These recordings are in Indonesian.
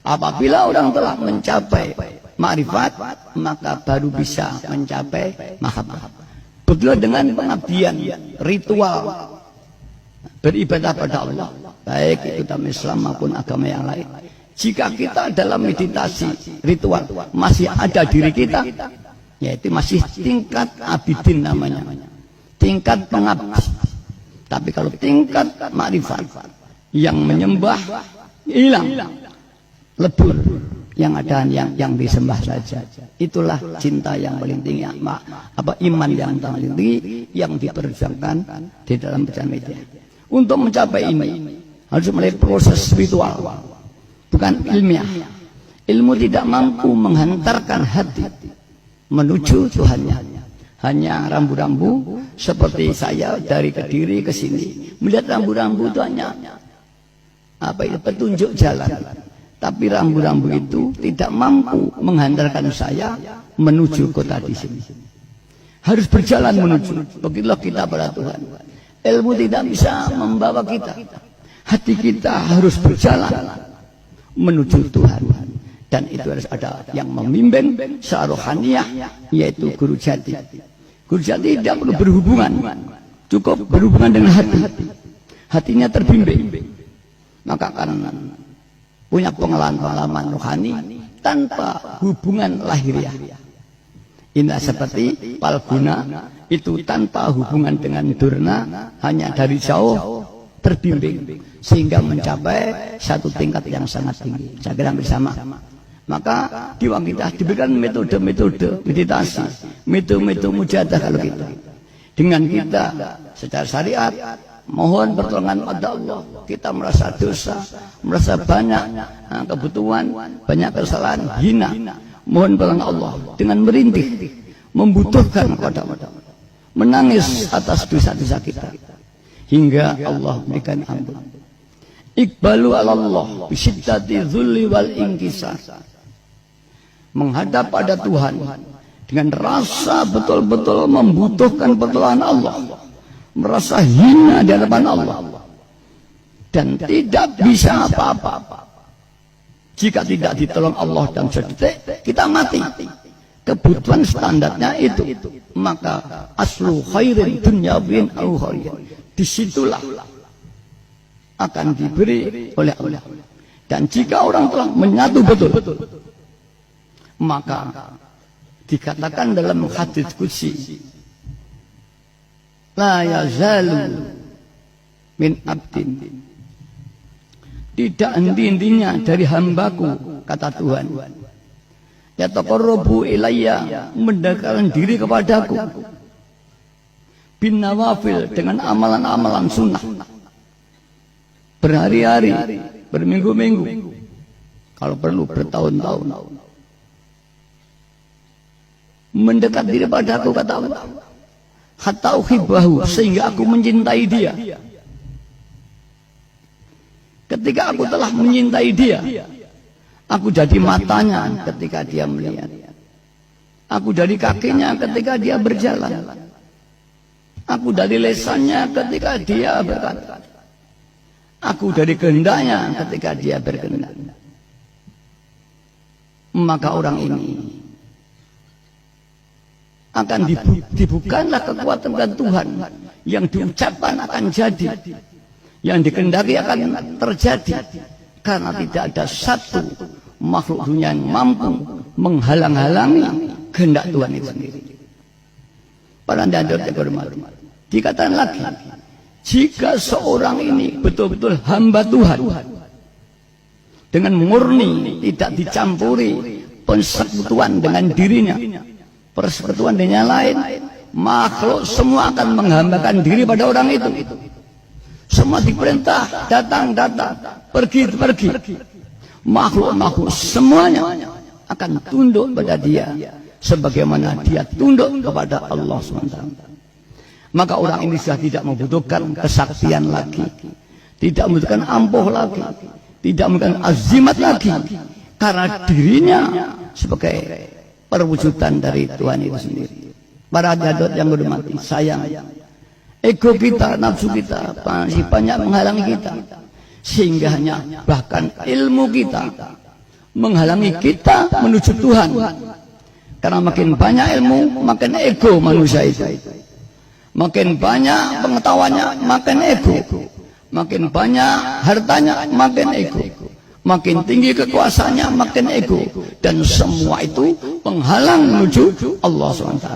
Apabila orang telah mencapai ma'rifat, maka baru bisa mencapai mahabbah. Betul dengan pengabdian, ritual beribadah pada Allah, baik itu dalam Islam maupun agama yang lain. Jika kita dalam meditasi ritual masih ada diri kita, yaitu masih tingkat abidin namanya, tingkat pengabdi. Tapi kalau tingkat ma'rifat yang menyembah hilang, lebur, yang ada yang disembah saja. Itulah cinta yang paling tinggi, iman yang paling tinggi yang diperjuangkan di dalam perjalanan media. Untuk mencapai ini harus melalui proses spiritual, bukan ilmiah. Ilmu tidak mampu menghantarkan hati menuju Tuhannya. Hanya rambu-rambu seperti saya dari Kediri ke sini, melihat rambu-rambu itu hanya petunjuk jalan. Tapi rambu-rambu itu tidak mampu menghantarkan saya menuju kota di sini. Harus berjalan menuju. Begitulah kita pada Tuhan. Ilmu tidak bisa membawa kita. Hati kita harus berjalan menuju Tuhan. Dan itu harus ada yang membimbing secara rohaniyah, yaitu guru jati. Guru jati tidak perlu berhubungan, cukup berhubungan dengan hati. Hatinya terbimbing. Maka karena punya pengalaman rohani tanpa hubungan lahiriah. Ini seperti Palguna itu tanpa hubungan dengan Durna, hanya dari jauh terbimbing sehingga mencapai satu tingkat yang sangat tinggi. Saya kira bersama. Maka di kita diberikan metode-metode meditasi, metode-metode mujahadah kalau gitu. Dengan kita secara syariat mohon pertolongan pada Allah. Kita merasa dosa, merasa banyak kebutuhan, banyak kesalahan, hina. Mohon pertolongan Allah dengan merintih, membutuhkan kepada Allah, menangis atas dosa-dosa kita hingga Allah memberikan ampun. Iqbalu ala Allah bisiddati dzulli wal inkisar. Menghadap pada Tuhan dengan rasa betul-betul membutuhkan pertolongan Allah, merasa hina di hadapan Allah dan tidak bisa apa-apa. Jika tidak ditolong Allah dan sedetik kita mati. Kebutuhan standarnya itu. Maka aslu khairin dunyawin au khairin, disitulah akan diberi oleh Allah. Dan jika orang telah menyatu betul, maka dikatakan dalam hadits qudsi, la yazalu min abdin, tidak henti-hentinya dari hambaku, kata Tuhan, yataqarrabu ilayya, mendekatkan diri kepadaku, bin nawafil, dengan amalan-amalan sunnah, berhari-hari, berminggu-minggu, kalau perlu bertahun-tahun, mendekat diri padaku, kata Allah, hatta uhibbahu, sehingga aku mencintai dia. Ketika aku telah mencintai dia, aku jadi matanya ketika dia melihat, aku dari kakinya ketika dia berjalan, aku dari lesannya ketika dia berkata, aku dari kehendaknya ketika dia berkehendak. Maka orang ini akan dibukalah kekuatan Tuhan yang diucapkan akan jadi, yang dikehendaki akan terjadi, karena tidak ada satu makhluk dunia yang mampu menghalang-halangi kehendak Tuhan itu sendiri. Para hadirin yang hormat, dikatakan lagi, jika seorang ini betul-betul hamba Tuhan dengan murni, tidak dicampuri persekutuan dengan dirinya, persekutuan dengan yang lain, makhluk semua akan menghambakan diri pada orang itu. Semua diperintah datang, pergi. Makhluk semuanya akan tunduk pada dia sebagaimana dia tunduk kepada Allah SWT. Maka orang ini sudah tidak membutuhkan kesaktian lagi, tidak membutuhkan ampuh lagi, tidak membutuhkan azimat lagi, karena dirinya sebagai perwujudan dari Tuhan itu sendiri. Para hadirin yang berhormati, sayang, ego kita, nafsu kita masih banyak menghalangi kita, sehingga hanya bahkan ilmu kita menghalangi kita menuju Tuhan. Karena makin banyak ilmu, makin ego manusia itu. Makin banyak pengetahuannya, makin ego. Makin banyak hartanya, makin ego. Makin tinggi kekuasaannya, makin ego. Dan semua itu penghalang menuju Allah SWT.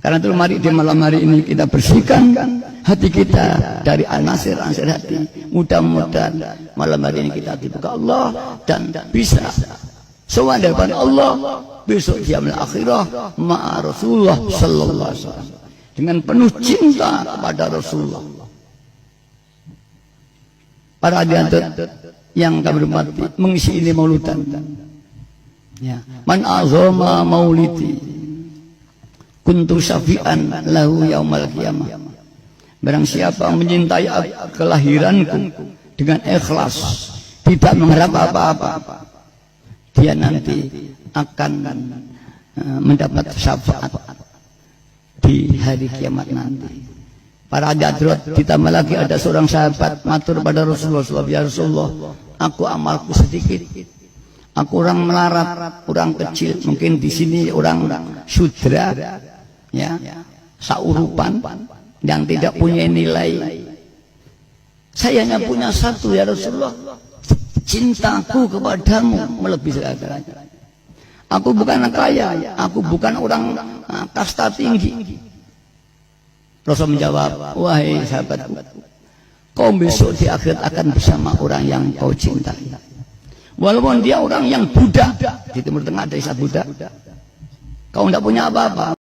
Karena itu mari di malam hari ini kita bersihkan hati kita dari anasir-anasir hati. Mudah-mudahan malam hari ini kita dibuka Allah dan bisa sowan di depan Allah besok di yaumil akhirah ma'a Rasulullah sallallahu alaihi wasallam dengan penuh cinta kepada Rasulullah. Para hadirin yang kami hormati, mengisi ini mauludan. Ya, man azama maulidi kuntu syafi'an lahu yaumal qiyamah. Barang siapa menyintai kelahiranku dengan ikhlas, tidak mengharap apa-apa, dia nanti akan mendapat syafaat di hari kiamat nanti. Para hadirat, ditambah lagi ada seorang sahabat matur pada Rasulullah SAW, ya Rasulullah, aku amalku sedikit, aku orang melarat, orang kecil, mungkin di sini orang sudra, ya, saurupan yang tidak punya nilai. Saya hanya punya satu, ya Rasulullah, cintaku kepadamu melebihi segala-galanya. Aku bukan kaya, aku bukan orang kasta tinggi. Rasul menjawab, wahai sahabatku, kau besok di akhirat akan bersama orang yang kau cintai. Walaupun dia orang yang budak di Timur Tengah, desa budak, kau tidak punya apa-apa.